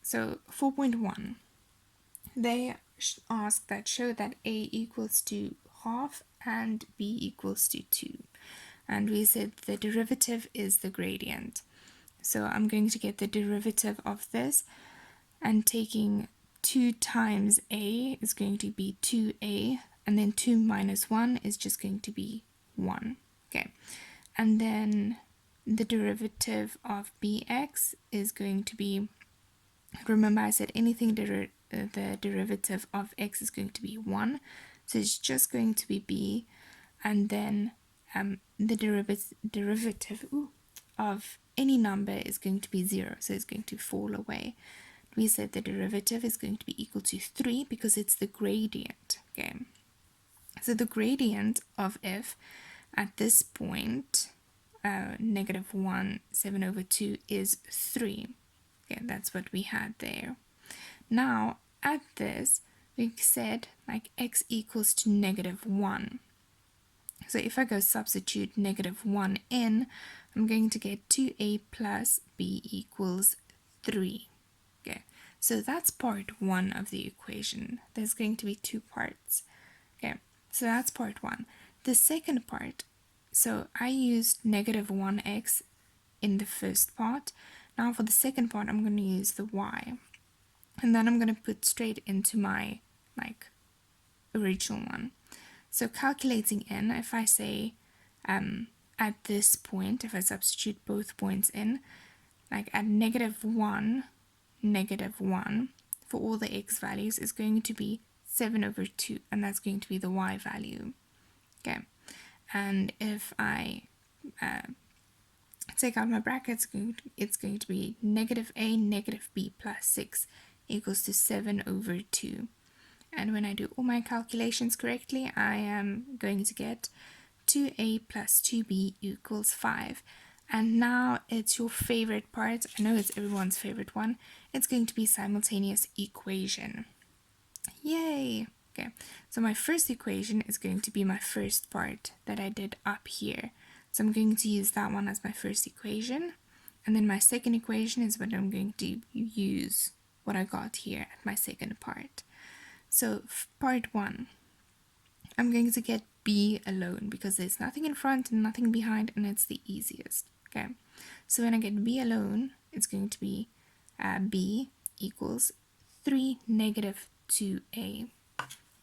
So 4.1, they ask that show that a equals to half and b equals to 2. And we said the derivative is the gradient. So I'm going to get the derivative of this, and taking 2 times a is going to be 2a, and then 2 minus 1 is just going to be 1. Okay, and then the derivative of bx is going to be, remember I said anything the derivative of x is going to be 1, so it's just going to be b, and then the derivative of any number is going to be 0, so it's going to fall away. We said the derivative is going to be equal to 3 because it's the gradient. Okay, so the gradient of f at this point, negative 1, 7 over 2 is 3. Okay, that's what we had there. Now, at this, we said like x equals to negative 1. So if I go substitute negative 1 in, I'm going to get 2a plus b equals 3. Okay, so that's part 1 of the equation. There's going to be 2 parts. Okay, so that's part 1. The second part, so I used negative 1x in the first part. Now for the second part, I'm going to use the y. And then I'm going to put straight into my original one. So calculating in, if I say at this point, if I substitute both points in, like at negative 1, for all the x values is going to be 7 over 2, and that's going to be the y value. Okay, and if I take out my brackets, it's going to be negative a negative b plus 6 equals to 7 over 2. And when I do all my calculations correctly, I am going to get 2a plus 2b equals 5. And now it's your favorite part. I know it's everyone's favorite one. It's going to be simultaneous equation. Yay! Okay, so my first equation is going to be my first part that I did up here. So I'm going to use that one as my first equation. And then my second equation is what I'm going to use, what I got here at my second part. So part 1, I'm going to get b alone because there's nothing in front and nothing behind, and it's the easiest. Okay, so when I get b alone, it's going to be b equals 3 negative 2a.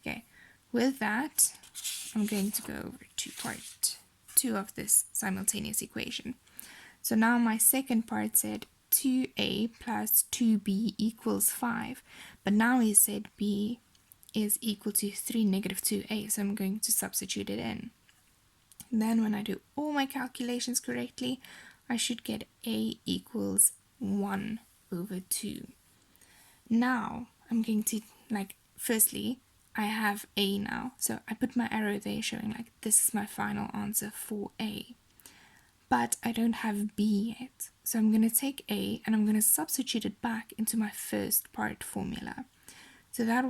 Okay, with that, I'm going to go over to part 2 of this simultaneous equation. So now my second part said 2a plus 2b equals 5, but now he said b is equal to 3 negative 2a, so I'm going to substitute it in. Then when I do all my calculations correctly, I should get a equals 1 over 2. Now I'm going to, firstly, I have a now, so I put my arrow there showing this is my final answer for a. But I don't have b yet, so I'm going to take a and I'm going to substitute it back into my first part formula. So that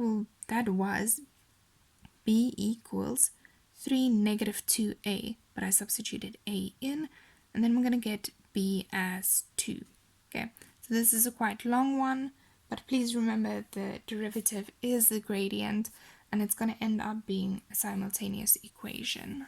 was b equals 3 negative 2a, but I substituted a in, and then we're going to get b as 2. Okay, so this is a quite long one, but please remember the derivative is the gradient, and it's going to end up being a simultaneous equation.